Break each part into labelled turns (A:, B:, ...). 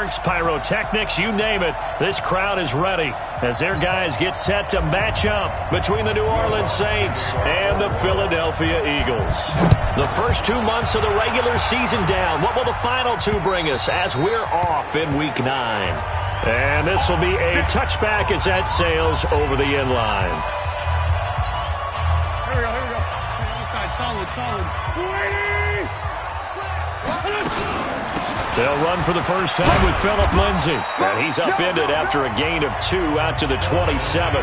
A: fireworks, pyrotechnics, you name it. This crowd is ready as their guys get set to match up between the New Orleans Saints and the Philadelphia Eagles. The first 2 months of the regular season down. What will the final two bring us as we're off in Week 9? And this will be a touchback as that sails over the end line.
B: Here we go. Solid.
A: They'll run for the first time with Phillip Lindsay. And he's upended after a gain of 2 out to the 27.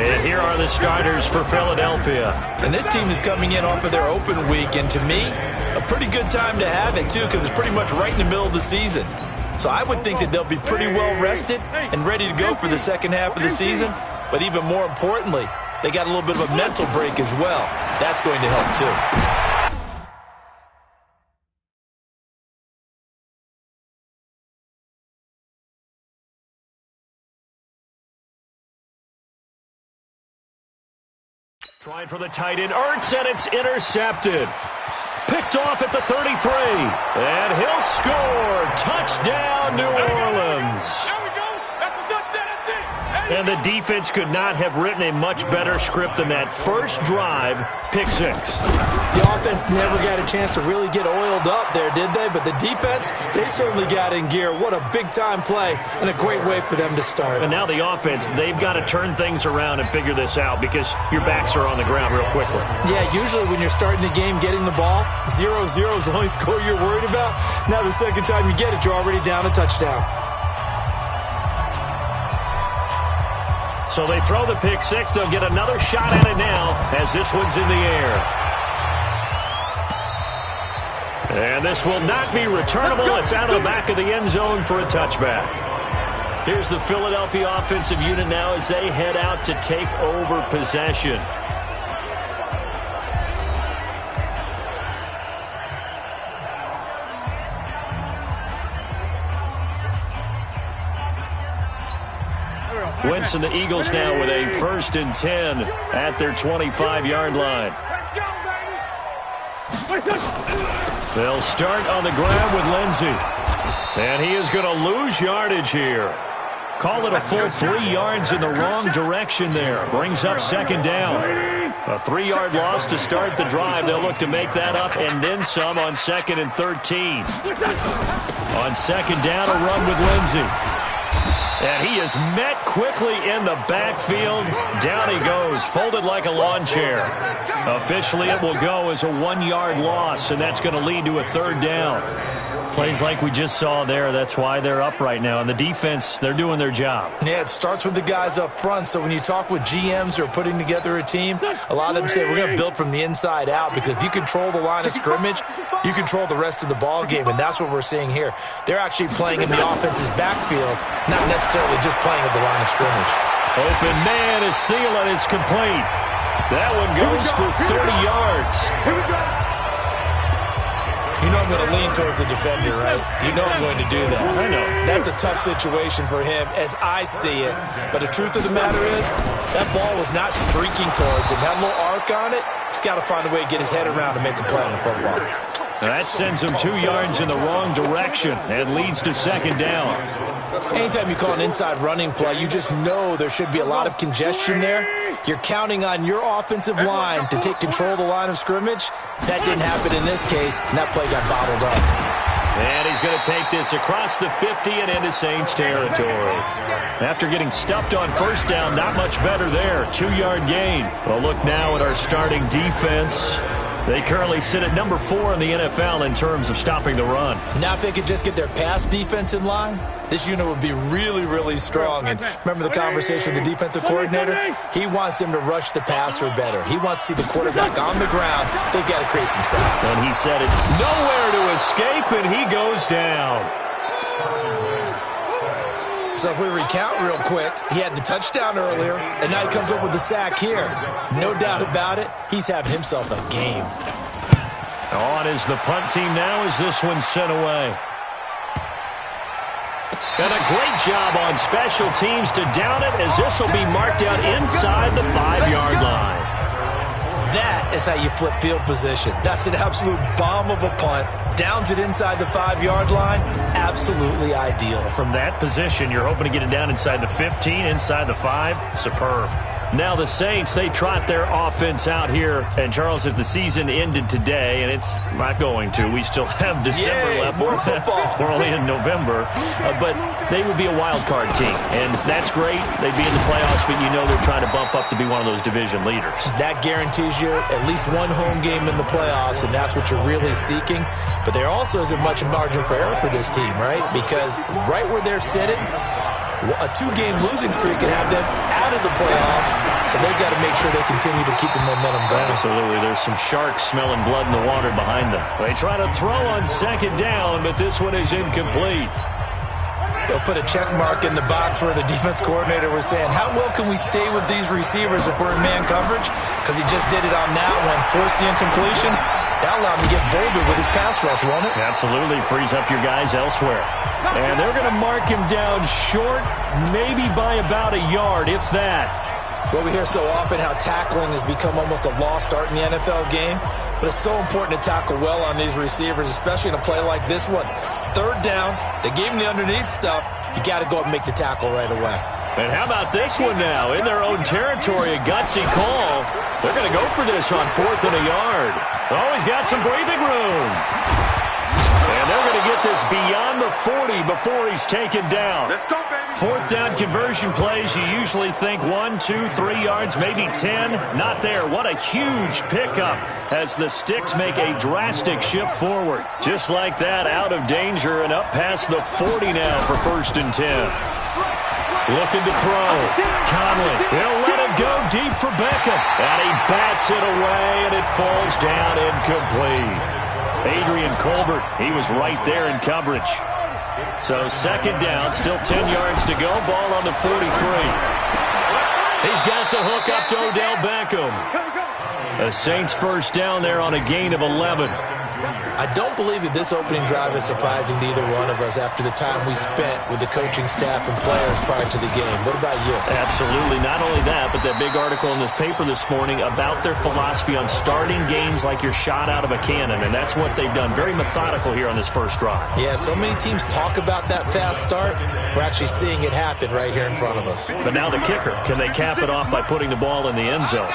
A: And here are the starters for Philadelphia.
C: And this team is coming in off of their open week. And to me, a pretty good time to have it, too, because it's pretty much right in the middle of the season. So I would think that they'll be pretty well rested and ready to go for the second half of the season. But even more importantly, they got a little bit of a mental break as well. That's going to help, too.
A: Trying for the tight end, Ertz, and it's intercepted. Picked off at the 33. And he'll score. Touchdown, New Orleans. And the defense could not have written a much better script than that first drive, pick 6.
C: The offense never got a chance to really get oiled up there, did they? But the defense, they certainly got in gear. What a big-time play and a great way for them to start.
A: And now the offense, they've got to turn things around and figure this out because your backs are on the ground real quickly.
C: Yeah, usually when you're starting the game, getting the ball, 0-0 is the only score you're worried about. Now the second time you get it, you're already down a touchdown.
A: So they throw the pick 6. They'll get another shot at it now as this one's in the air. And this will not be returnable. It's out of the back of the end zone for a touchback. Here's the Philadelphia offensive unit now as they head out to take over possession. Wentz and the Eagles now with a 1st and 10 at their 25-yard line. They'll start on the ground with Lindsay. And he is going to lose yardage here. Call it a full 3 yards in the wrong direction there. Brings up 2nd down. A 3-yard loss to start the drive. They'll look to make that up and then some on 2nd and 13. On 2nd down, a run with Lindsay. And he is met quickly in the backfield. Down he goes, folded like a lawn chair. Officially, it will go as a 1-yard loss, and that's going to lead to a 3rd down. Plays like we just saw there. That's why they're up right now. And the defense, they're doing their job.
C: Yeah, it starts with the guys up front. So when you talk with GMs who are putting together a team, a lot of them say we're going to build from the inside out because if you control the line of scrimmage, you control the rest of the ball game, and that's what we're seeing here. They're actually playing in the offense's backfield, not necessarily just playing at the line of scrimmage.
A: Open man is Thielen. It's complete. That one goes for 30 yards.
B: Here we go.
C: You know I'm going to lean towards the defender, right? You know I'm going to do that.
A: I know.
C: That's a tough situation for him as I see it. But the truth of the matter is, that ball was not streaking towards him. That little arc on it, he's got to find a way to get his head around to make a play on the football.
A: That sends him 2 yards in the wrong direction and leads to 2nd down.
C: Anytime you call an inside running play, you just know there should be a lot of congestion there. You're counting on your offensive line to take control of the line of scrimmage. That didn't happen in this case, and that play got bottled up.
A: And he's going to take this across the 50 and into Saints territory. After getting stuffed on 1st down, not much better there. 2-yard gain. Well, look now at our starting defense. They currently sit at number 4 in the NFL in terms of stopping the run.
C: Now if they could just get their pass defense in line, this unit would be really, really strong. And remember the conversation with the defensive coordinator? He wants them to rush the passer better. He wants to see the quarterback on the ground. They've got to create some sacks.
A: And he said it's nowhere to escape, and he goes down.
C: So if we recount real quick, he had the touchdown earlier, and now he comes up with the sack here. No doubt about it, he's having himself a game.
A: On is the punt team now as this one's sent away. And a great job on special teams to down it as this will be marked out inside the 5-yard line.
C: That is how you flip field position. That's an absolute bomb of a punt. Downs it inside the 5-yard line. Absolutely ideal.
A: From that position, you're hoping to get it down inside the 15, inside the 5. Superb. Now the Saints, they trot their offense out here. And, Charles, if the season ended today, and it's not going to, we still have December left.
C: More football.
A: We're only in November. But they would be a wild card team. And that's great. They'd be in the playoffs, but you know they're trying to bump up to be one of those division leaders.
C: That guarantees you at least one home game in the playoffs, and that's what you're really seeking. But there also isn't much margin for error for this team, right? Because right where they're sitting, a 2-game losing streak can have them out of the playoffs, so they've got to make sure they continue to keep the momentum going.
A: Absolutely. There's some sharks smelling blood in the water behind them. They try to throw on second down, but this one is incomplete.
C: They'll put a check mark in the box where the defense coordinator was saying, how well can we stay with these receivers if we're in man coverage? Because he just did it on that one, forced the incompletion. That allowed him to get bolder with his pass rush, won't it?
A: Absolutely. Frees up your guys elsewhere. And they're going to mark him down short, maybe by about a yard, if that.
C: Well, we hear so often how tackling has become almost a lost art in the NFL game. But it's so important to tackle well on these receivers, especially in a play like this one. 3rd down, they gave him the underneath stuff. You got to go up and make the tackle right away.
A: And how about this one now? In their own territory, a gutsy call. They're going to go for this on 4th and a yard. Oh, he's got some breathing room. And they're going to get this beyond the 40 before he's taken down.
B: Let's go, baby.
A: 4th down conversion plays, you usually think 1, 2, 3 yards, maybe 10. Not there. What a huge pickup as the Sticks make a drastic shift forward. Just like that, out of danger and up past the 40 now for 1st and 10. Looking to throw. Conley. He'll let it go deep for Beckham. And he bats it away, and it falls down incomplete. Adrian Colbert, he was right there in coverage. So 2nd down, still 10 yards to go. Ball on the 43. He's got the hook up to Odell Beckham. The Saints 1st down there on a gain of 11.
C: I don't believe that this opening drive is surprising to either one of us after the time we spent with the coaching staff and players prior to the game. What about you?
A: Absolutely. Not only that, but that big article in this paper this morning about their philosophy on starting games like you're shot out of a cannon, and that's what they've done. Very methodical here on this 1st drive.
C: Yeah, so many teams talk about that fast start. We're actually seeing it happen right here in front of us.
A: But now the kicker. Can they cap it off by putting the ball in the end zone?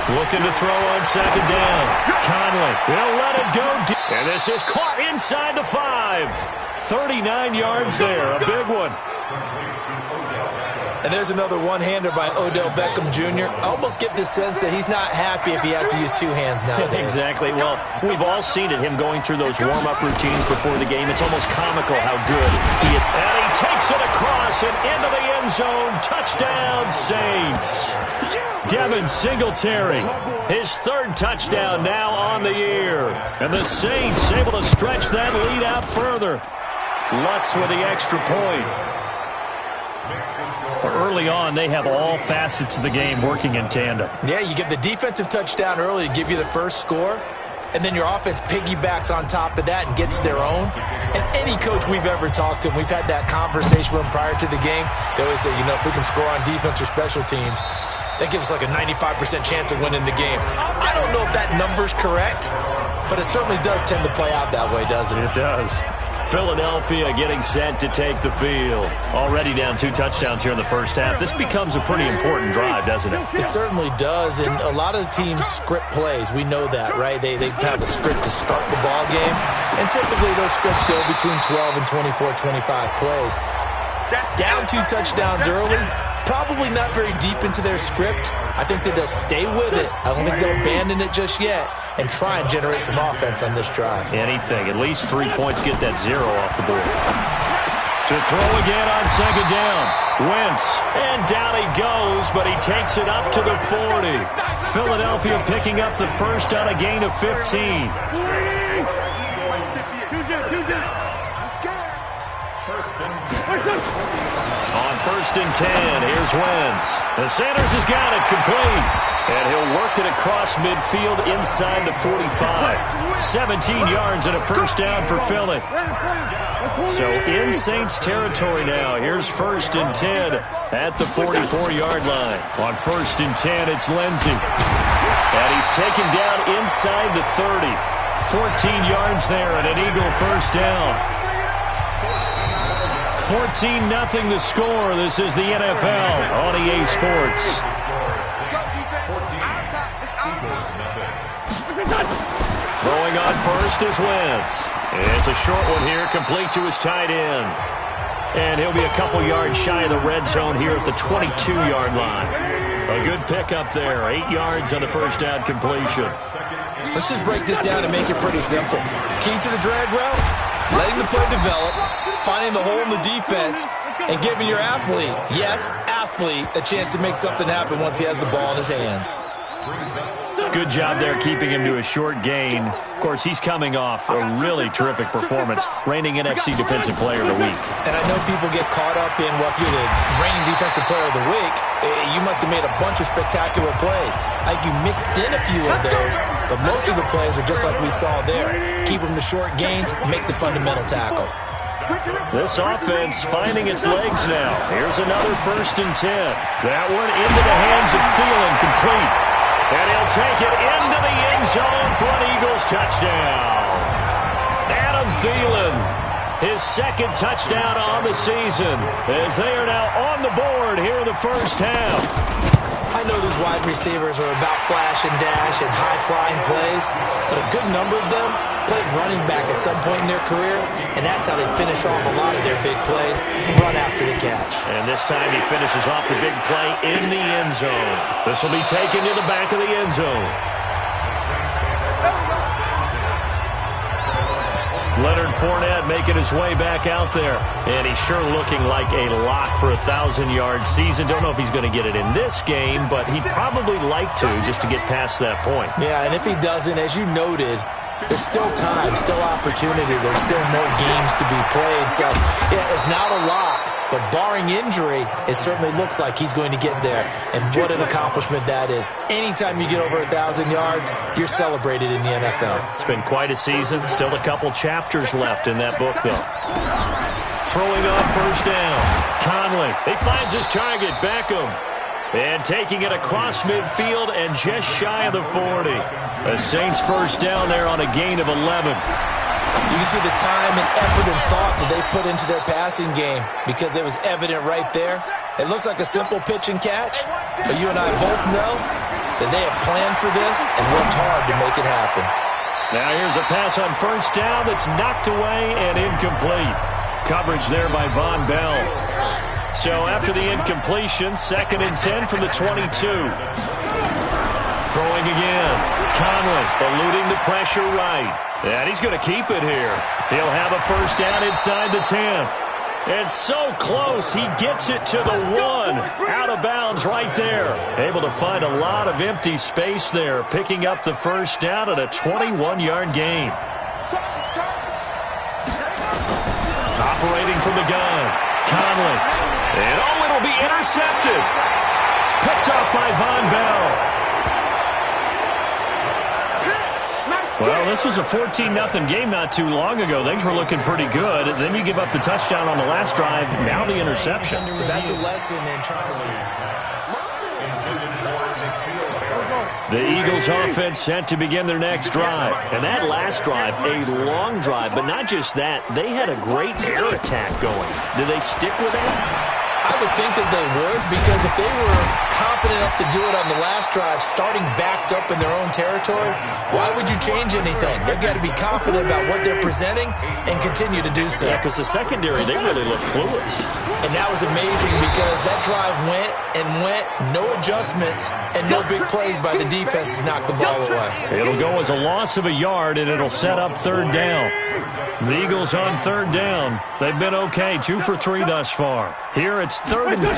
A: Looking to throw on 2nd down. Conley will let it go deep. And this is caught inside the 5. 39 yards there. A big one.
C: And there's another one-hander by Odell Beckham Jr. I almost get this sense that he's not happy if he has to use 2 hands nowadays.
A: Exactly. Well, we've all seen it, him going through those warm-up routines before the game. It's almost comical how good he is. And he takes it across and into the end zone. Touchdown, Saints. Devin Singletary, his 3rd touchdown now on the year. And the Saints able to stretch that lead out further. Lutz with the extra point. Early on, they have all facets of the game working in tandem.
C: Yeah, you get the defensive touchdown early to give you the first score, and then your offense piggybacks on top of that and gets their own. And any coach we've ever talked to, we've had that conversation with them prior to the game, they always say, you know, if we can score on defense or special teams, that gives us like a 95% chance of winning the game. I don't know if that number's correct, but it certainly does tend to play out that way, doesn't it?
A: It does. Philadelphia getting set to take the field. Already down 2 touchdowns here in the 1st half. This becomes a pretty important drive, doesn't it?
C: It certainly does, and a lot of the teams script plays. We know that, right? They have a script to start the ball game, and typically those scripts go between 12 and 24, 25 plays. Down 2 touchdowns early, probably not very deep into their script. I think that they'll stay with it. I don't think they'll abandon it just yet and try and generate some offense on this drive.
A: Anything. At least 3 points get that 0 off the board. To throw again on 2nd down. Wentz. And down he goes, but he takes it up to the 40. Philadelphia picking up the 1st on a gain of 15. On first and 10. Here's Wentz. And Sanders has got it complete. And he'll work it across midfield inside the 45. 17 yards and a first down for Philly. So in Saints territory now. Here's first and 10 at the 44-yard line. On first and 10, it's Lindsey. And he's taken down inside the 30. 14 yards there and an Eagle first down. 14-0 the score. This is the NFL on EA Sports. Throwing on first is Wentz. It's a short one here, complete to his tight end. And he'll be a couple yards shy of the red zone here at the 22-yard line. A good pickup there. 8 yards on the first down completion.
C: Let's just break this down and make it pretty simple. Key to the drag route, letting the play develop, finding the hole in the defense, and giving your athlete, yes, athlete, a chance to make something happen once he has the ball in his hands.
A: Good job there keeping him to a short gain. Of course, he's coming off a really terrific performance, reigning NFC Defensive Player of the Week.
C: And I know people get caught up in, well, if you're the reigning Defensive Player of the Week, you must have made a bunch of spectacular plays. Like you mixed in a few of those, but most of the plays are just like we saw there. Keep them to short gains, make the fundamental tackle.
A: This offense finding its legs now. Here's another first and 10. That one into the hands of Thielen, complete. And he'll take it into the end zone for an Eagles touchdown. Adam Thielen, his second touchdown on the season, as they are now on the board here in the first half.
C: I know these wide receivers are about flash and dash and high-flying plays, but a good number of them played running back at some point in their career, and that's how they finish off a lot of their big plays, run after the catch.
A: And this time he finishes off the big play in the end zone. This will be taken to the back of the end zone. Leonard Fournette making his way back out there. And he's sure looking like a lock for a 1,000-yard season. Don't know if he's going to get it in this game, but he'd probably like to just to get past that point.
C: Yeah, and if he doesn't, as you noted, there's still time, still opportunity. There's still more games to be played. So, yeah, it's not a lock, but barring injury, it certainly looks like he's going to get there. And what an accomplishment that is. Anytime you get over 1,000 yards, you're celebrated in the NFL.
A: It's been quite a season. Still a couple chapters left in that book, though. Throwing on first down. Conley. He finds his target, Beckham. And taking it across midfield and just shy of the 40. The Saints first down there on a gain of 11.
C: You can see the time and effort and thought that they put into their passing game because it was evident right there. It looks like a simple pitch and catch, but you and I both know that they have planned for this and worked hard to make it happen.
A: Now here's a pass on first down that's knocked away and incomplete. Coverage there by Von Bell. So after the incompletion, second and 10 from the 22. Throwing again. Conley eluding the pressure right. And he's going to keep it here. He'll have a first down inside the 10. And so close, he gets it to the 1. Out of bounds right there. Able to find a lot of empty space there, picking up the first down at a 21-yard gain. Operating from the gun. Conley. And oh, it'll be intercepted. Picked up by Von Bell. Well, this was a 14-0 game not too long ago. Things were looking pretty good. Then you give up the touchdown on the last drive. Now the interception.
C: So that's a lesson in trying to stay.
A: The Eagles offense set to begin their next drive. And that last drive, a long drive. But not just that, they had a great air attack going. Did they stick with that?
C: I would think that they would, because if they were confident enough to do it on the last drive, starting backed up in their own territory, why would you change anything? They've got to be confident about what they're presenting and continue to do so.
A: Yeah, because the secondary, they really look clueless.
C: And that was amazing because that drive went and went, no adjustments, and no big plays by the defense to knock the ball away.
A: It'll go as a loss of a yard, and it'll set up third down. The Eagles on third down. They've been okay, 2 for 3 thus far. Here it's 3rd and 3.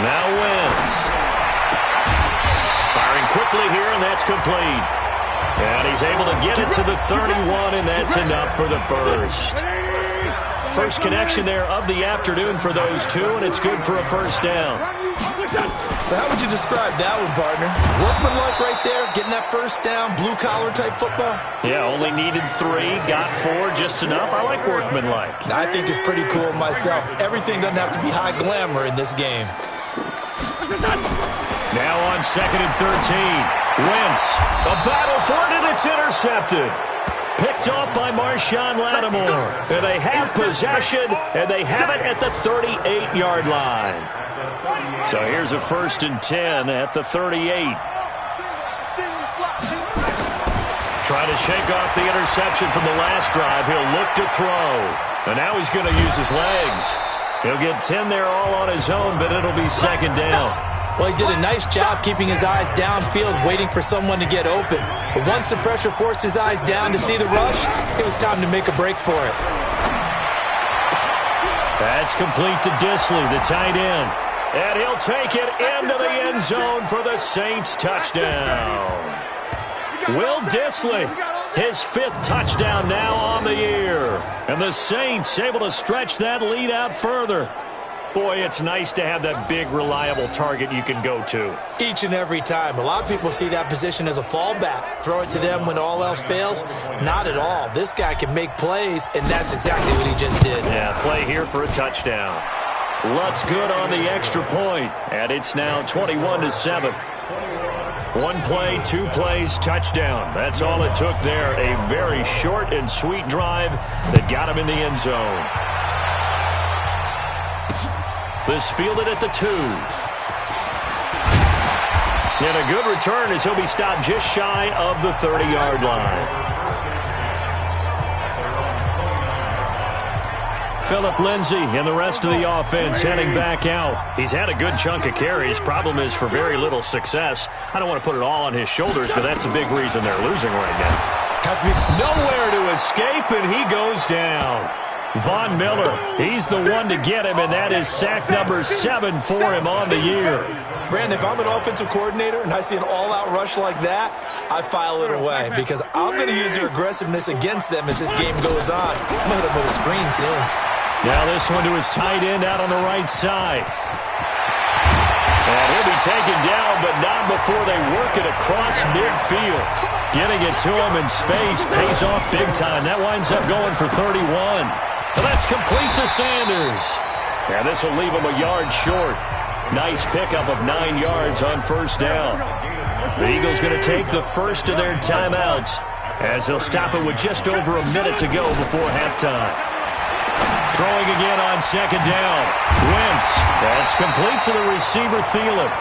A: Now Wentz. Firing quickly here, and that's complete. And he's able to get it to the 31, and that's enough for the first. first connection there of the afternoon for those two, and it's good for a first down.
C: So how would you describe that one, partner? Workmanlike right there, getting that first down, blue-collar type football?
A: Yeah, only needed 3, got 4, just enough. I like workmanlike.
C: I think it's pretty cool myself. Everything doesn't have to be high glamour in this game.
A: Now on 2nd and 13. Wentz, a battle for it, and it's intercepted. Picked off by Marshawn Lattimore. And they have possession, and they have it at the 38-yard line. So here's a 1st and 10 at the 38. Trying to shake off the interception from the last drive. He'll look to throw. And now he's going to use his legs. He'll get 10 there all on his own, but it'll be 2nd down.
C: Well, he did a nice job keeping his eyes downfield, waiting for someone to get open. But once the pressure forced his eyes down to see the rush, it was time to make a break for it.
A: That's complete to Dissly, the tight end. And he'll take it into the end zone for the Saints touchdown. Will Dissly, his 5th touchdown now on the year. And the Saints able to stretch that lead out further. Boy, it's nice to have that big, reliable target you can go to.
C: Each and every time. A lot of people see that position as a fallback. Throw it to them when all else fails. Not at all. This guy can make plays, and that's exactly what he just did.
A: Yeah, play here for a touchdown. Lutz good on the extra point, and it's now 21-7. 1 play, 2 plays, touchdown. That's all it took there. A very short and sweet drive that got him in the end zone. This fielded at the 2. And a good return as he'll be stopped just shy of the 30-yard line. Philip Lindsay and the rest of the offense heading back out. He's had a good chunk of carries. Problem is for very little success. I don't want to put it all on his shoulders, but that's a big reason they're losing right now. Nowhere to escape, and he goes down. Von Miller, he's the one to get him, and that is sack number 7 for him on the year.
C: Brandon, if I'm an offensive coordinator and I see an all-out rush like that, I file it away because I'm going to use your aggressiveness against them as this game goes on. I'm going to hit them with a screen soon.
A: Now this one to his tight end out on the right side. And he'll be taken down, but not before they work it across midfield. Getting it to him in space pays off big time. That winds up going for 31. Well, that's complete to Sanders. And this will leave him a yard short. Nice pickup of 9 yards on 1st down. The Eagles going to take the first of their timeouts as they'll stop it with just over a minute to go before halftime. Throwing again on 2nd down. Wentz. That's complete to the receiver, Thielen.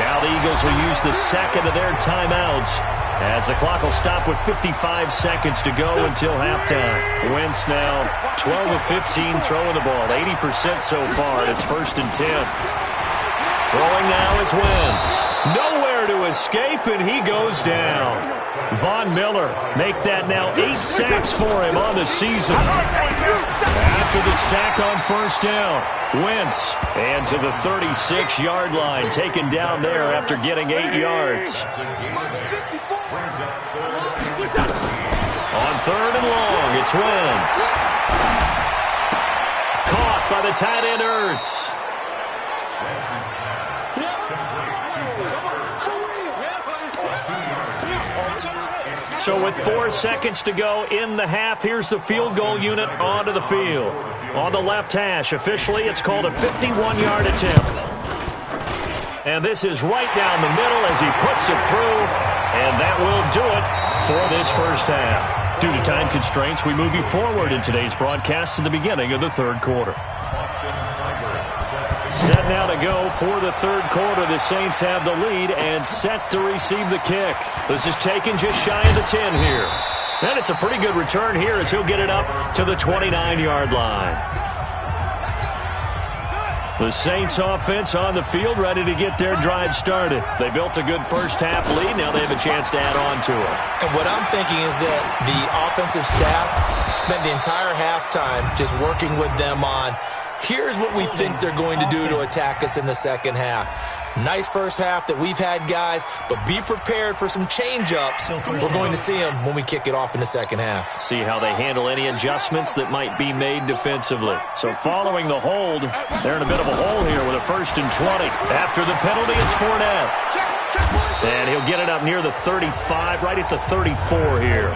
A: Now the Eagles will use the second of their timeouts as the clock will stop with 55 seconds to go until halftime. Wentz now 12 of 15 throwing the ball. 80% so far. It's 1st and 10. Throwing now is Wentz. Nowhere to escape, and he goes down. Von Miller make that now 8 sacks for him on the season. After the sack on 1st down, Wentz and to the 36-yard line, taken down there after getting 8 yards. On 3rd and long, it's Wentz. Caught by the tight end Ertz. So with 4 seconds to go in the half, here's the field goal unit onto the field. On the left hash, officially it's called a 51-yard attempt. And this is right down the middle as he puts it through. And that will do it for this first half. Due to time constraints, we move you forward in today's broadcast to the beginning of the 3rd quarter. Set now to go for the 3rd quarter. The Saints have the lead and set to receive the kick. This is taken just shy of the 10 here. And it's a pretty good return here as he'll get it up to the 29-yard line. The Saints offense on the field ready to get their drive started. They built a good first half lead. Now they have a chance to add on to it.
C: And what I'm thinking is that the offensive staff spent the entire halftime just working with them on here's what we think they're going to do to attack us in the second half. Nice first half that we've had, guys, but be prepared for some change-ups. We're going to see them when we kick it off in the second half.
A: See how they handle any adjustments that might be made defensively. So following the hold, they're in a bit of a hole here with a 1st and 20. After the penalty, it's Fournette. And he'll get it up near the 35, right at the 34 here.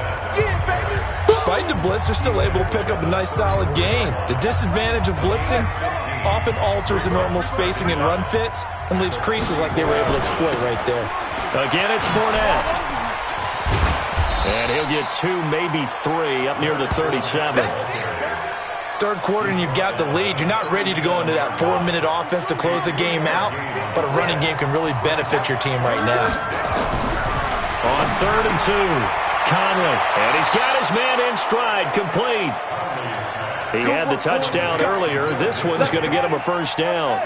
C: Despite the blitz, they're still able to pick up a nice, solid gain. The disadvantage of blitzing often alters the normal spacing and run fits and leaves creases like they were able to exploit right there.
A: Again, it's Fournette. And he'll get 2, maybe 3, up near the 37.
C: Third quarter and you've got the lead. You're not ready to go into that 4-minute offense to close the game out, but a running game can really benefit your team right now.
A: On 3rd and 2, Conley. And he's got his man in stride, complete. He had the touchdown earlier. This one's going to get him a first down.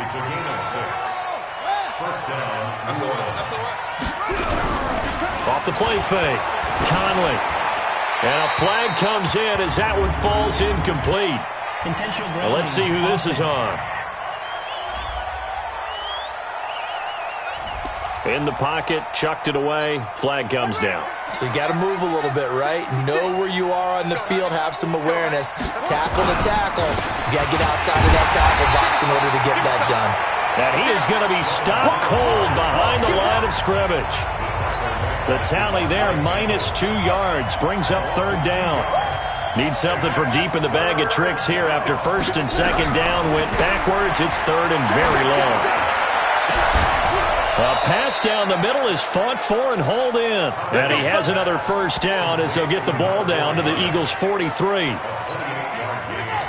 A: Off the play fake, Conley. And a flag comes in as that one falls incomplete. Well, let's see who this is on. In the pocket, chucked it away, flag comes down.
C: So you got to move a little bit, right? Know where you are on the field, have some awareness. Tackle to tackle. You got to get outside of that tackle box in order to get that done.
A: And he is going to be stopped cold behind the line of scrimmage. The tally there, -2 yards, brings up 3rd down. Needs something from deep in the bag of tricks here after 1st and 2nd down went backwards. It's 3rd and very long. A pass down the middle is fought for and hauled in. And he has another first down as they'll get the ball down to the Eagles' 43.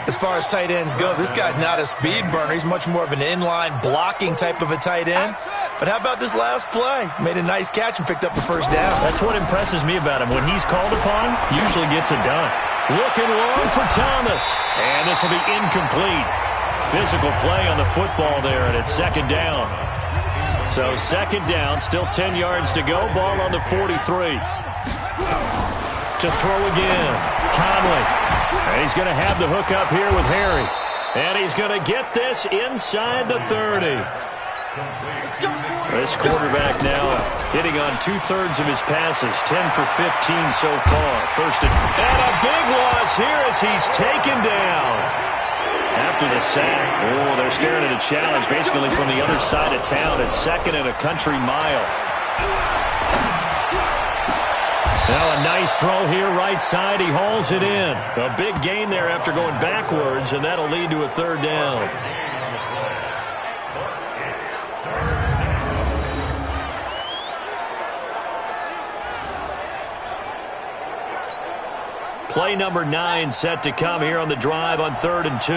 C: As far as tight ends go, this guy's not a speed burner. He's much more of an inline blocking type of a tight end. But how about this last play? Made a nice catch and picked up a first down.
A: That's what impresses me about him. When he's called upon, usually gets it done. Looking long for Thomas. And this will be incomplete. Physical play on the football there, and it's 2nd down. So 2nd down, still 10 yards to go. Ball on the 43. To throw again, Conley. And he's going to have the hook up here with Harry. And he's going to get this inside the 30. This quarterback now hitting on 2/3 of his passes, 10 for 15 so far. And a big loss here as he's taken down. After the sack, they're staring at a challenge basically from the other side of town. It's 2nd and a country mile. Now a nice throw here right side. He hauls it in. A big gain there after going backwards, and that'll lead to a 3rd down. Play number 9 set to come here on the drive on 3rd and 2.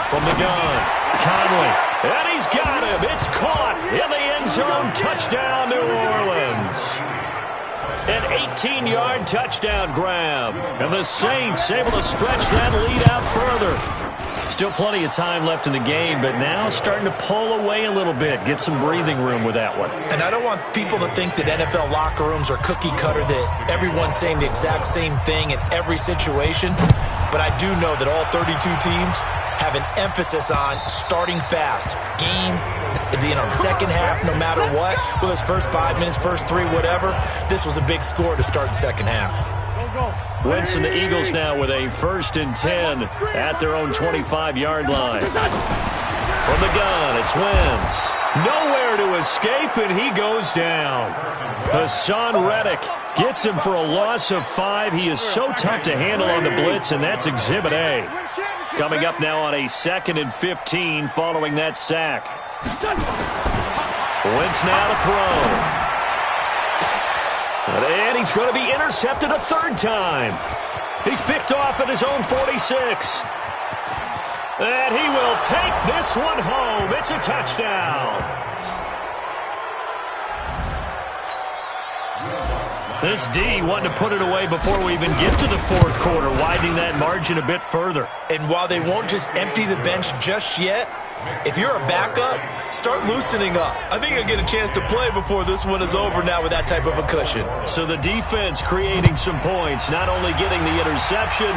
A: From the gun, Conley. And he's got him. It's caught in the end zone. Touchdown, New Orleans. An 18-yard touchdown grab. And the Saints able to stretch that lead out further. Still plenty of time left in the game, but now starting to pull away a little bit. Get some breathing room with that one.
C: And I don't want people to think that NFL locker rooms are cookie cutter, that everyone's saying the exact same thing in every situation. But I do know that all 32 teams have an emphasis on starting fast. Game, second half, no matter what. Well, it's first 5 minutes, first 3, whatever. This was a big score to start the second half.
A: Wentz and the Eagles now with a 1st and 10 at their own 25-yard line. From the gun, it's Wentz. Nowhere to escape, and he goes down. Hassan Reddick gets him for a loss of 5. He is so tough to handle on the blitz, and that's Exhibit A. Coming up now on a 2nd and 15 following that sack. Wentz now to throw. And he's going to be intercepted a 3rd time. He's picked off at his own 46. And he will take this one home. It's a touchdown. This D wanting to put it away before we even get to the 4th quarter, widening that margin a bit further.
C: And while they won't just empty the bench just yet, If you're a backup, start loosening up. I think you'll get a chance to play before this one is over now with that type of a cushion.
A: So the defense creating some points, not only getting the interception,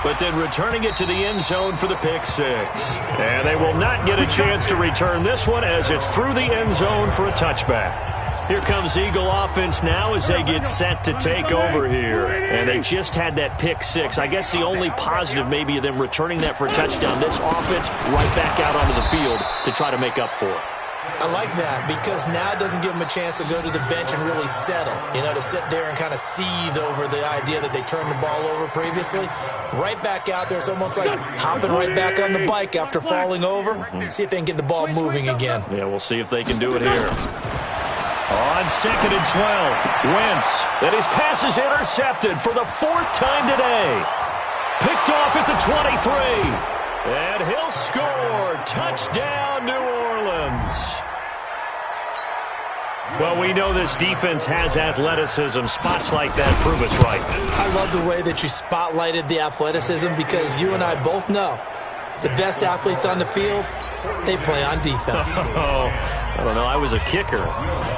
A: but then returning it to the end zone for the pick six. And they will not get a chance to return this one as it's through the end zone for a touchback. Here comes Eagle offense now as they get set to take over here. And they just had that pick six. I guess the only positive maybe of them returning that for a touchdown. This offense right back out onto the field to try to make up for it.
C: I like that because now it doesn't give them a chance to go to the bench and really settle. You know, to sit there and kind of seethe over the idea that they turned the ball over previously. Right back out there. It's almost like hopping right back on the bike after falling over. See if they can get the ball moving again.
A: Yeah, we'll see if they can do it here. On 2nd and 12, Wentz. And his pass is intercepted for the 4th time today. Picked off at the 23. And he'll score. Touchdown, New Orleans. Well, we know this defense has athleticism. Spots like that prove us right.
C: I love the way that you spotlighted the athleticism because you and I both know the best athletes on the field, they play on defense.
A: Oh, I don't know. I was a kicker.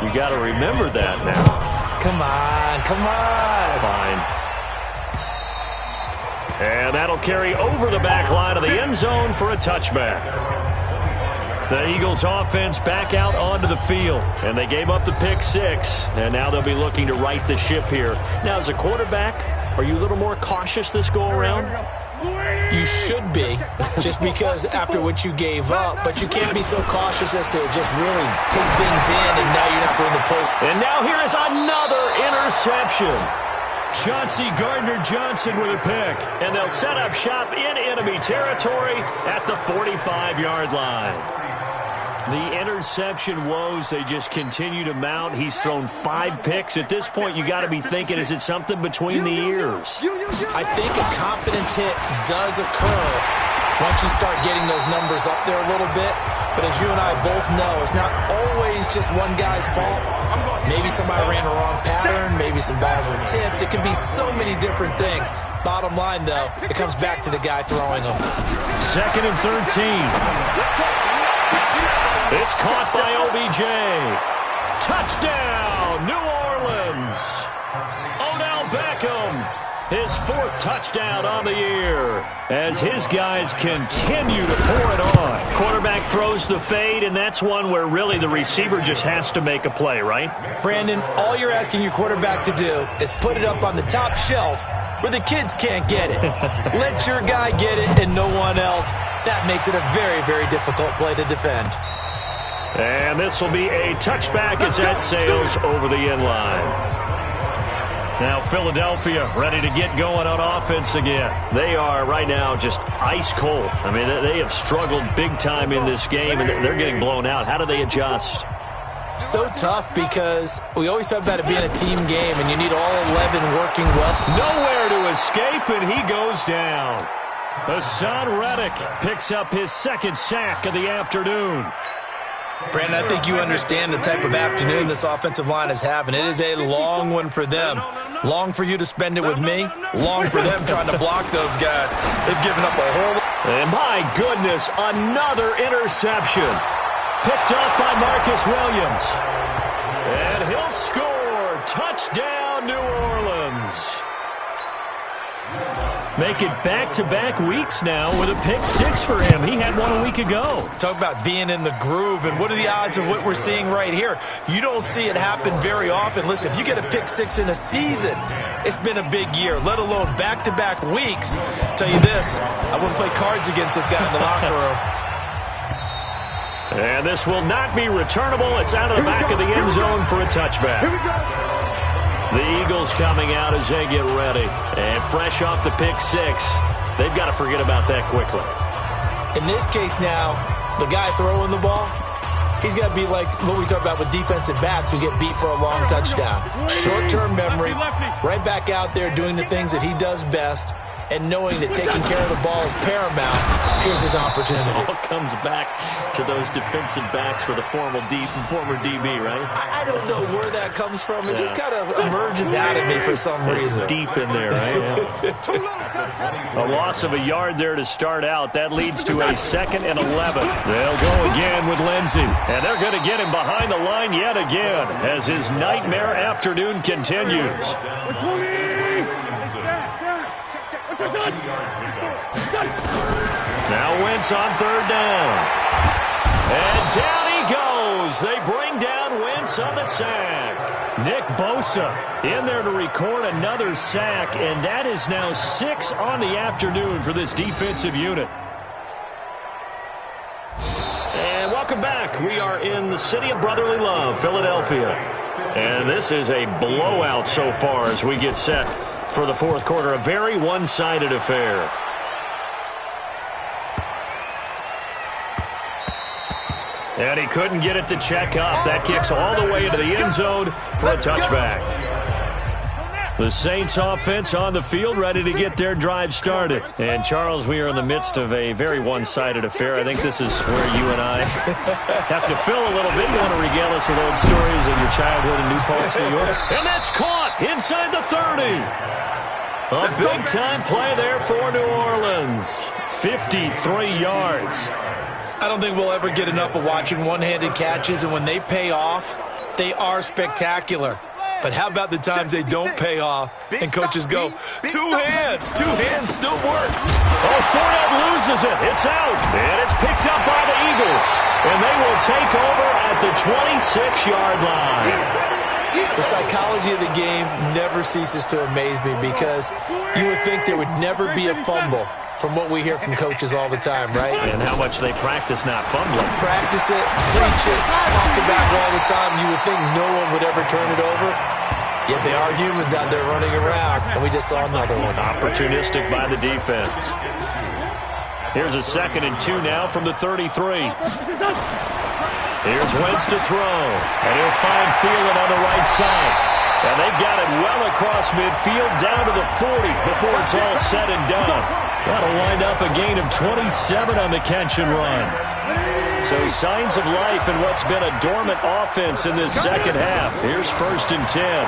A: You got to remember that now.
C: Come on, come on.
A: Fine. And that'll carry over the back line of the end zone for a touchback. The Eagles offense back out onto the field. And they gave up the pick six. And now they'll be looking to right the ship here. Now, as a quarterback, are you a little more cautious this go-around?
C: You should be, just because after what you gave up, but you can't be so cautious as to just really take things in, and now you're not going to play.
A: And now here is another interception. Chauncey Gardner-Johnson with a pick, and they'll set up shop in enemy territory at the 45-yard line. The interception woes, they just continue to mount. He's thrown 5 picks. At this point, you got to be thinking, is it something between the ears?
C: I think a confidence hit does occur once you start getting those numbers up there a little bit. But as you and I both know, it's not always just one guy's fault. Maybe somebody ran a wrong pattern. Maybe some balls were tipped. It could be so many different things. Bottom line, though, it comes back to the guy throwing them.
A: 2nd and 13. It's caught by OBJ. Touchdown, New Orleans. Odell Beckham, his 4th touchdown on the year as his guys continue to pour it on. Quarterback throws the fade, and that's one where really the receiver just has to make a play, right?
C: Brandon, all you're asking your quarterback to do is put it up on the top shelf where the kids can't get it. Let your guy get it and no one else. That makes it a very, very difficult play to defend.
A: And this will be a touchback as that sails over the end line. Now Philadelphia ready to get going on offense again. They are right now just ice cold. I mean, they have struggled big time in this game, and they're getting blown out. How do they adjust?
C: So tough because we always talk about it being a team game, and you need all 11 working well.
A: Nowhere to escape, and he goes down. Hassan Reddick picks up his 2nd sack of the afternoon.
C: Brandon, I think you understand the type of afternoon this offensive line is having. It is a long one for them. Long for you to spend it with me. Long for them trying to block those guys. They've given up a whole lot.
A: And my goodness, another interception. Picked up by Marcus Williams. And he'll score. Touchdown, New Orleans. Make it back-to-back weeks now with a pick six for him. He had one a week ago.
C: Talk about being in the groove, and what are the odds of what we're seeing right here? You don't see it happen very often. Listen, if you get a pick six in a season, it's been a big year, let alone back-to-back weeks. I'll tell you this, I wouldn't play cards against this guy in the locker room.
A: And this will not be returnable. It's out of the back of the end zone for a touchback. The Eagles coming out as they get ready. And fresh off the pick six, they've got to forget about that quickly.
C: In this case now, the guy throwing the ball, He's got to be like what we talk about with defensive backs who get beat for a long touchdown. Short-term memory, right back out there doing the things that he does best, and knowing that taking care of the ball is paramount. Here's his opportunity.
B: It all comes back to those defensive backs for the former DB, right?
C: I don't know where that comes from. It just kind of emerges out of me for some reason.
B: It's deep in there, right?
A: A loss of a yard there to start out. That leads to a 2nd and 11. They'll go again with Lindsey. And they're going to get him behind the line yet again as his nightmare afternoon continues. Now Wentz on 3rd down. And down he goes. They bring down Wentz on the sack. Nick Bosa in there to record another sack, and that is now 6 on the afternoon for this defensive unit. And welcome back. We are in the city of brotherly love, Philadelphia. And this is a blowout so far as we get set for the 4th quarter. A very one-sided affair. And he couldn't get it to check up. That kicks all the way into the end zone for a touchback. The Saints offense on the field, ready to get their drive started. And, Charles, we are in the midst of a very one-sided affair. I think this is where you and I have to fill a little bit. You want to regale us with old stories of your childhood in New Paltz, New York? And that's caught inside the 30. A big-time play there for New Orleans. 53 yards.
C: I don't think we'll ever get enough of watching one-handed catches, and when they pay off, they are spectacular. But how about the times they don't pay off and coaches go, two hands still works.
A: Oh, Fournette loses it. It's out. And it's picked up by the Eagles. And they will take over at the 26-yard line.
C: The psychology of the game never ceases to amaze me because you would think there would never be a fumble from what we hear from coaches all the time, right?
A: And how much they practice not fumbling.
C: Practice it, preach it, talk about it all the time. You would think no one would ever turn it over. Yet they are humans out there running around, and we just saw another one.
A: Opportunistic by the defense. Here's a 2nd and 2 now from the 33. Here's Wentz to throw, and he'll find Thielen on the right side. And they've got it well across midfield down to the 40 before it's all said and done. That'll wind up a gain of 27 on the catch and run. So signs of life in what's been a dormant offense in this second half. Here's 1st and 10.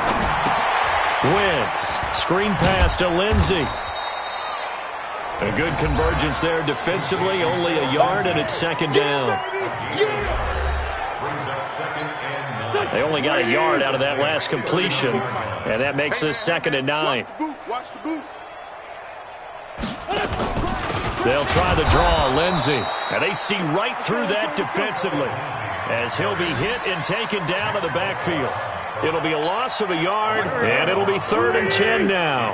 A: Wentz, screen pass to Lindsey. A good convergence there defensively, only a yard, and it's 2nd down. They only got a yard out of that last completion, and that makes this 2nd and 9. They'll try the draw, Lindsey. And they see right through that defensively as he'll be hit and taken down to the backfield. It'll be a loss of a yard, and it'll be 3rd and 10 now.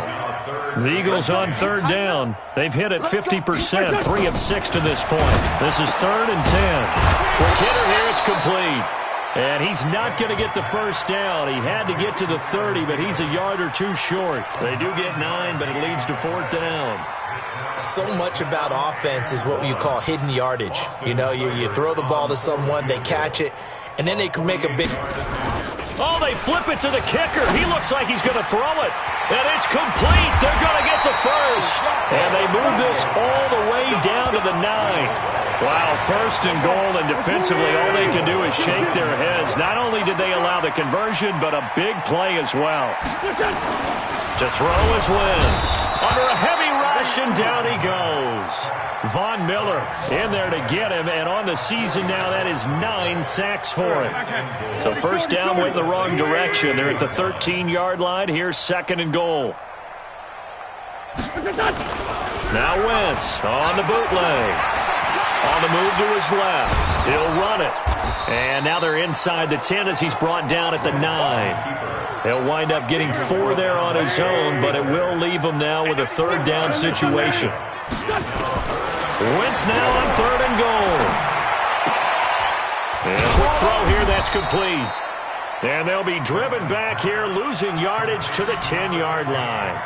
A: The Eagles on 3rd down. They've hit it 50%, 3 of 6 to this point. This is 3rd and 10. Quick hitter here, it's complete. And he's not going to get the first down. He had to get to the 30, but he's a yard or two short. They do get 9, but it leads to 4th down.
C: So much about offense is what you call hidden yardage. You know, you throw the ball to someone, they catch it, and then they can make a big...
A: Oh, they flip it to the kicker. He looks like he's going to throw it. And it's complete. They're going to get the first. And they move this all the way down to the 9. Wow, 1st and goal, and defensively all they can do is shake their heads. Not only did they allow the conversion, but a big play as well. To throw is Wentz. Under a heavy rush, and down he goes. Von Miller in there to get him, and on the season now, that is 9 sacks for him. So 1st down went in the wrong direction. They're at the 13-yard line. Here's 2nd and goal. Now Wentz on the bootleg. On the move to his left. He'll run it. And now they're inside the 10 as he's brought down at the 9. He'll wind up getting 4 there on his own, but it will leave him now with a 3rd down situation. Wentz now on 3rd and goal. And a quick throw here, that's complete. And they'll be driven back here, losing yardage to the 10-yard line.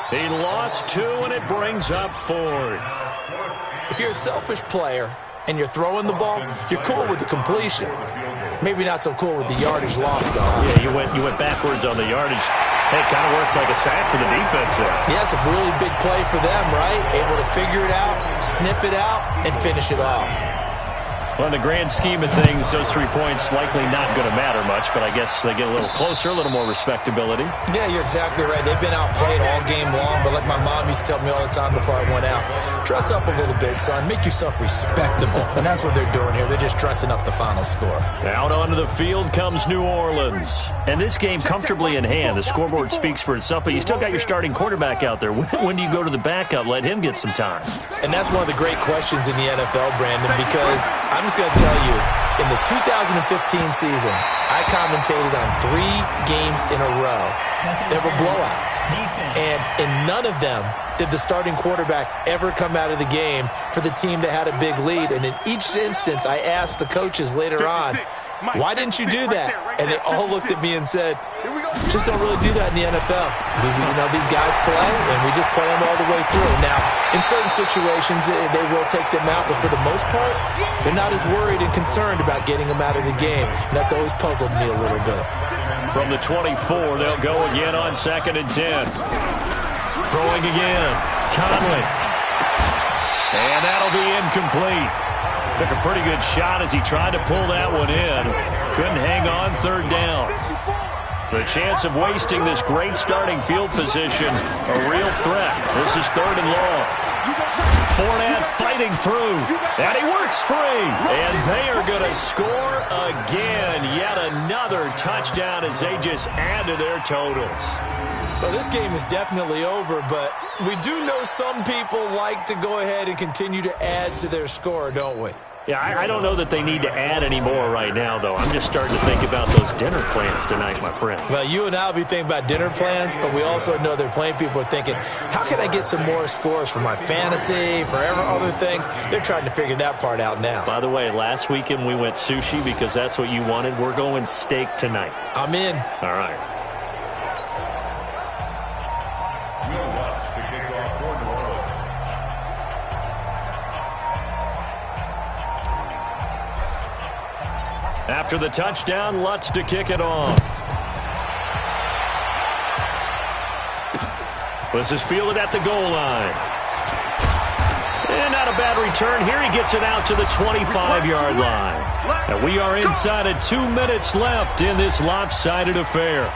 A: He lost 2, and it brings up 4th.
C: If you're a selfish player and you're throwing the ball, you're cool with the completion. Maybe not so cool with the yardage loss, though.
A: Yeah, you went backwards on the yardage. Hey, it kind of works like a sack for the defense there.
C: Yeah, it's a really big play for them, right? Able to figure it out, sniff it out, and finish it off.
A: Well, in the grand scheme of things, those 3 points likely not going to matter much, but I guess they get a little closer, a little more respectability.
C: Yeah, you're exactly right. They've been outplayed all game long, but like my mom used to tell me all the time before I went out, dress up a little bit, son. Make yourself respectable. And that's what they're doing here. They're just dressing up the final score.
A: Out onto the field comes New Orleans. And this game comfortably in hand. The scoreboard speaks for itself, but you still got your starting quarterback out there. When do you go to the backup? Let him get some time.
C: And that's one of the great questions in the NFL, Brandon, because I'm just going to tell you, in the 2015 season, I commentated on 3 games in a row. There were blowouts. And in none of them did the starting quarterback ever come out of the game for the team that had a big lead. And in each instance, I asked the coaches later on, why didn't you do that? And they all looked at me and said, just don't really do that in the NFL. These guys play, and we just play them all the way through. Now, in certain situations, they will take them out, but for the most part, they're not as worried and concerned about getting them out of the game. And that's always puzzled me a little bit.
A: From the 24, they'll go again on 2nd and 10. Throwing again. Conley. And that'll be incomplete. Took a pretty good shot as he tried to pull that one in. Couldn't hang on 3rd down. The chance of wasting this great starting field position, a real threat. This is 3rd and long. Fournette fighting through, and he works free. And they are going to score again. Yet another touchdown as they just add to their totals.
C: Well, this game is definitely over, but we do know some people like to go ahead and continue to add to their score, don't we?
A: Yeah, I don't know that they need to add any more right now, though. I'm just starting to think about those dinner plans tonight, my friend.
C: Well, you and I will be thinking about dinner plans, but we also know they're playing people are thinking, how can I get some more scores for my fantasy, for other things? They're trying to figure that part out now.
A: By the way, last weekend we went sushi because that's what you wanted. We're going steak tonight.
C: I'm in.
A: All right. After the touchdown, Lutz to kick it off. This is fielded at the goal line. And not a bad return here. He gets it out to the 25-yard line. And we are inside of 2 minutes left in this lopsided affair.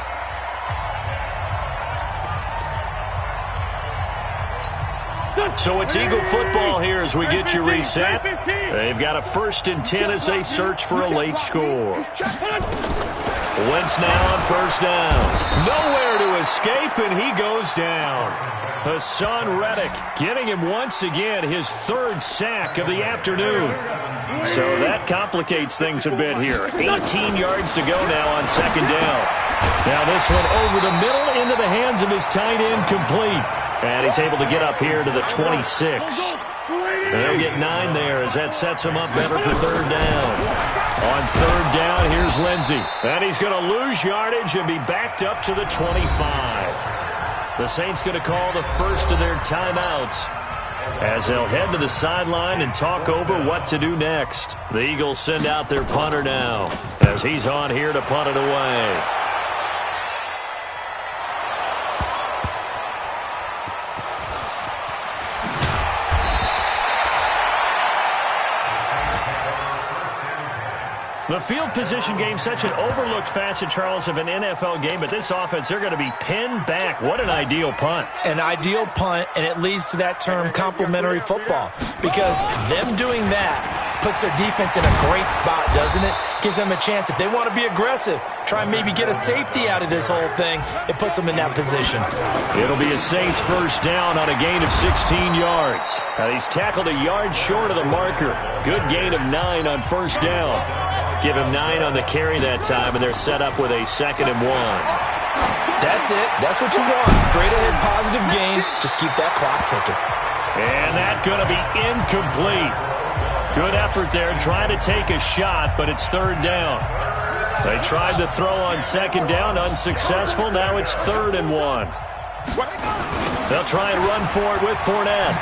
A: So it's Eagle football here as we get you reset. They've got a 1st and 10 as they search for a late score. Wentz now on 1st down. Nowhere to escape, and he goes down. Hassan Reddick getting him once again his 3rd sack of the afternoon. So that complicates things a bit here. 18 yards to go now on 2nd down. Now this one over the middle into the hands of his tight end, complete. And he's able to get up here to the 26. And they'll get 9 there as that sets him up better for 3rd down. On 3rd down, here's Lindsey. And he's going to lose yardage and be backed up to the 25. The Saints going to call the first of their timeouts as they'll head to the sideline and talk over what to do next. The Eagles send out their punter now as he's on here to punt it away. The field position game, such an overlooked facet, Charles, of an NFL game, but this offense, they're going to be pinned back. What an ideal punt.
C: An ideal punt, and it leads to that term complementary football, because them doing that puts their defense in a great spot, doesn't it? Gives them a chance. If they want to be aggressive, try and maybe get a safety out of this whole thing, it puts them in that position.
A: It'll be a Saints 1st down on a gain of 16 yards. Now, he's tackled a yard short of the marker. Good gain of 9 on 1st down. Give him 9 on the carry that time, and they're set up with a 2nd and 1.
C: That's it. That's what you want. Straight ahead positive gain. Just keep that clock ticking.
A: And that's going to be incomplete. Good effort there trying to take a shot, but it's 3rd down. They tried to throw on 2nd down, unsuccessful. Now it's 3rd and 1. They'll try and run for it with Fournette.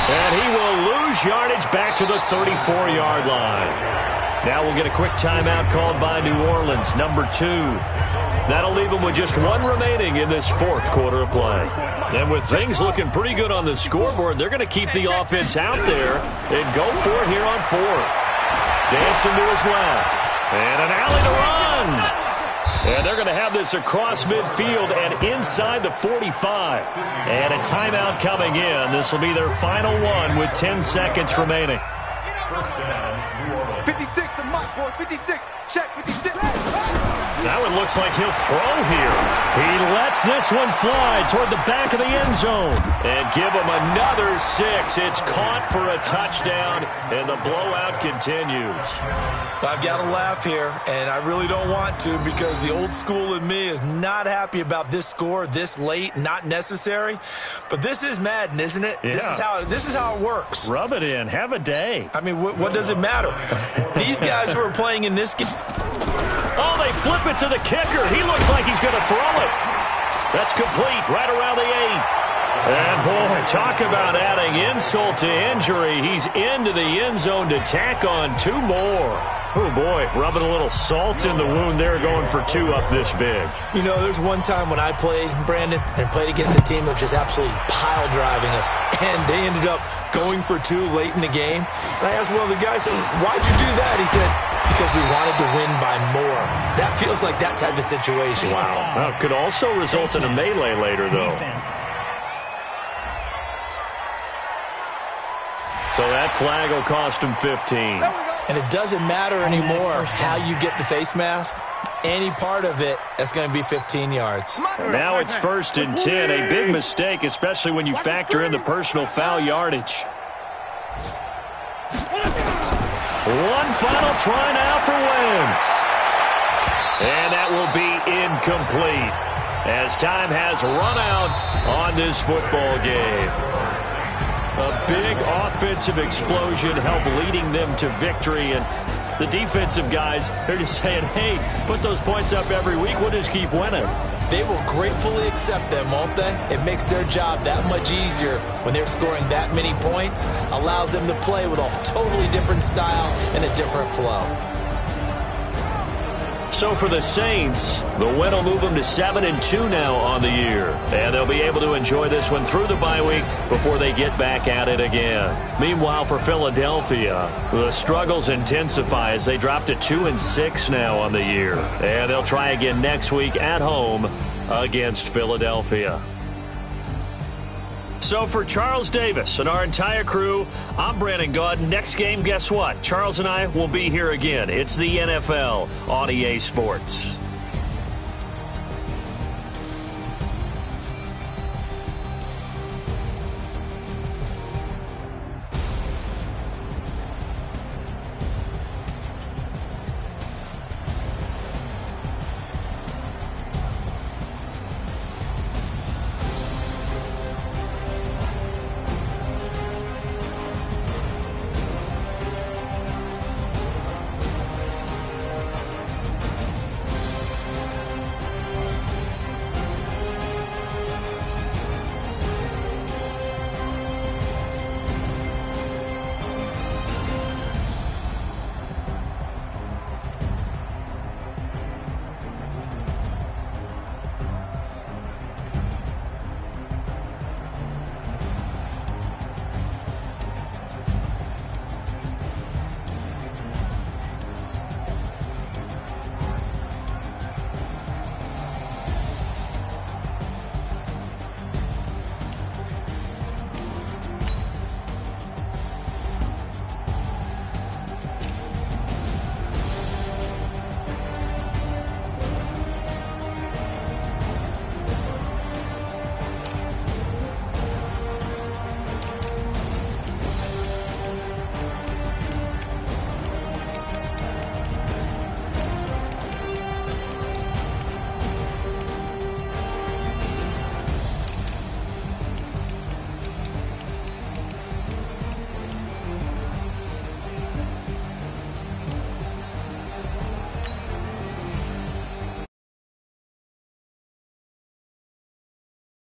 A: And he will lose yardage back to the 34-yard line. Now we'll get a quick timeout called by New Orleans, number 2. That'll leave them with just 1 remaining in this 4th quarter of play. And with things looking pretty good on the scoreboard, they're going to keep the offense out there and go for it here on 4th. Dancing to his left. And an alley to run. And they're going to have this across midfield and inside the 45. And a timeout coming in. This will be their final one with 10 seconds remaining.
D: 56, the mark for 56. Check 56.
A: Now it looks like he'll throw here. He lets this one fly toward the back of the end zone. And give him another 6. It's caught for a touchdown, and the blowout continues.
C: I've got to laugh here, and I really don't want to because the old school in me is not happy about this score this late, not necessary. But this is Madden, isn't it?
A: Yeah.
C: This is how it works.
A: Rub it in. Have a day.
C: I mean, what does it matter? These guys who are playing in this game.
A: Oh, they flip it to the kicker. He looks like he's going to throw it. That's complete right around the 8. And, boy, talk about adding insult to injury. He's into the end zone to tack on 2 more. Oh, boy, rubbing a little salt in the wound there, going for 2 up this big.
C: You know, there's one time when I played, Brandon, and played against a team that was just absolutely pile driving us, and they ended up going for 2 late in the game. And I asked one of the guys, why'd you do that? He said, because we wanted to win by more. That feels like that type of situation.
A: Wow. Well, could also result in a melee later, though. So that flag will cost him 15.
C: And it doesn't matter anymore how you get the face mask. Any part of it, that's going to be 15 yards.
A: Now it's 1st and 10. A big mistake, especially when you factor in the personal foul yardage. One final try now for Wentz. And that will be incomplete as time has run out on this football game. A big offensive explosion helped leading them to victory, and the defensive guys, they're just saying, hey, put those points up every week, we'll just keep winning.
C: They will gratefully accept them, won't they? It makes their job that much easier when they're scoring that many points, allows them to play with a totally different style and a different flow.
A: So for the Saints, the win will move them to 7-2 now on the year. And they'll be able to enjoy this one through the bye week before they get back at it again. Meanwhile, for Philadelphia, the struggles intensify as they drop to 2-6 now on the year. And they'll try again next week at home against Philadelphia. So for Charles Davis and our entire crew, I'm Brandon Gaudin. Next game, guess what? Charles and I will be here again. It's the NFL on EA Sports.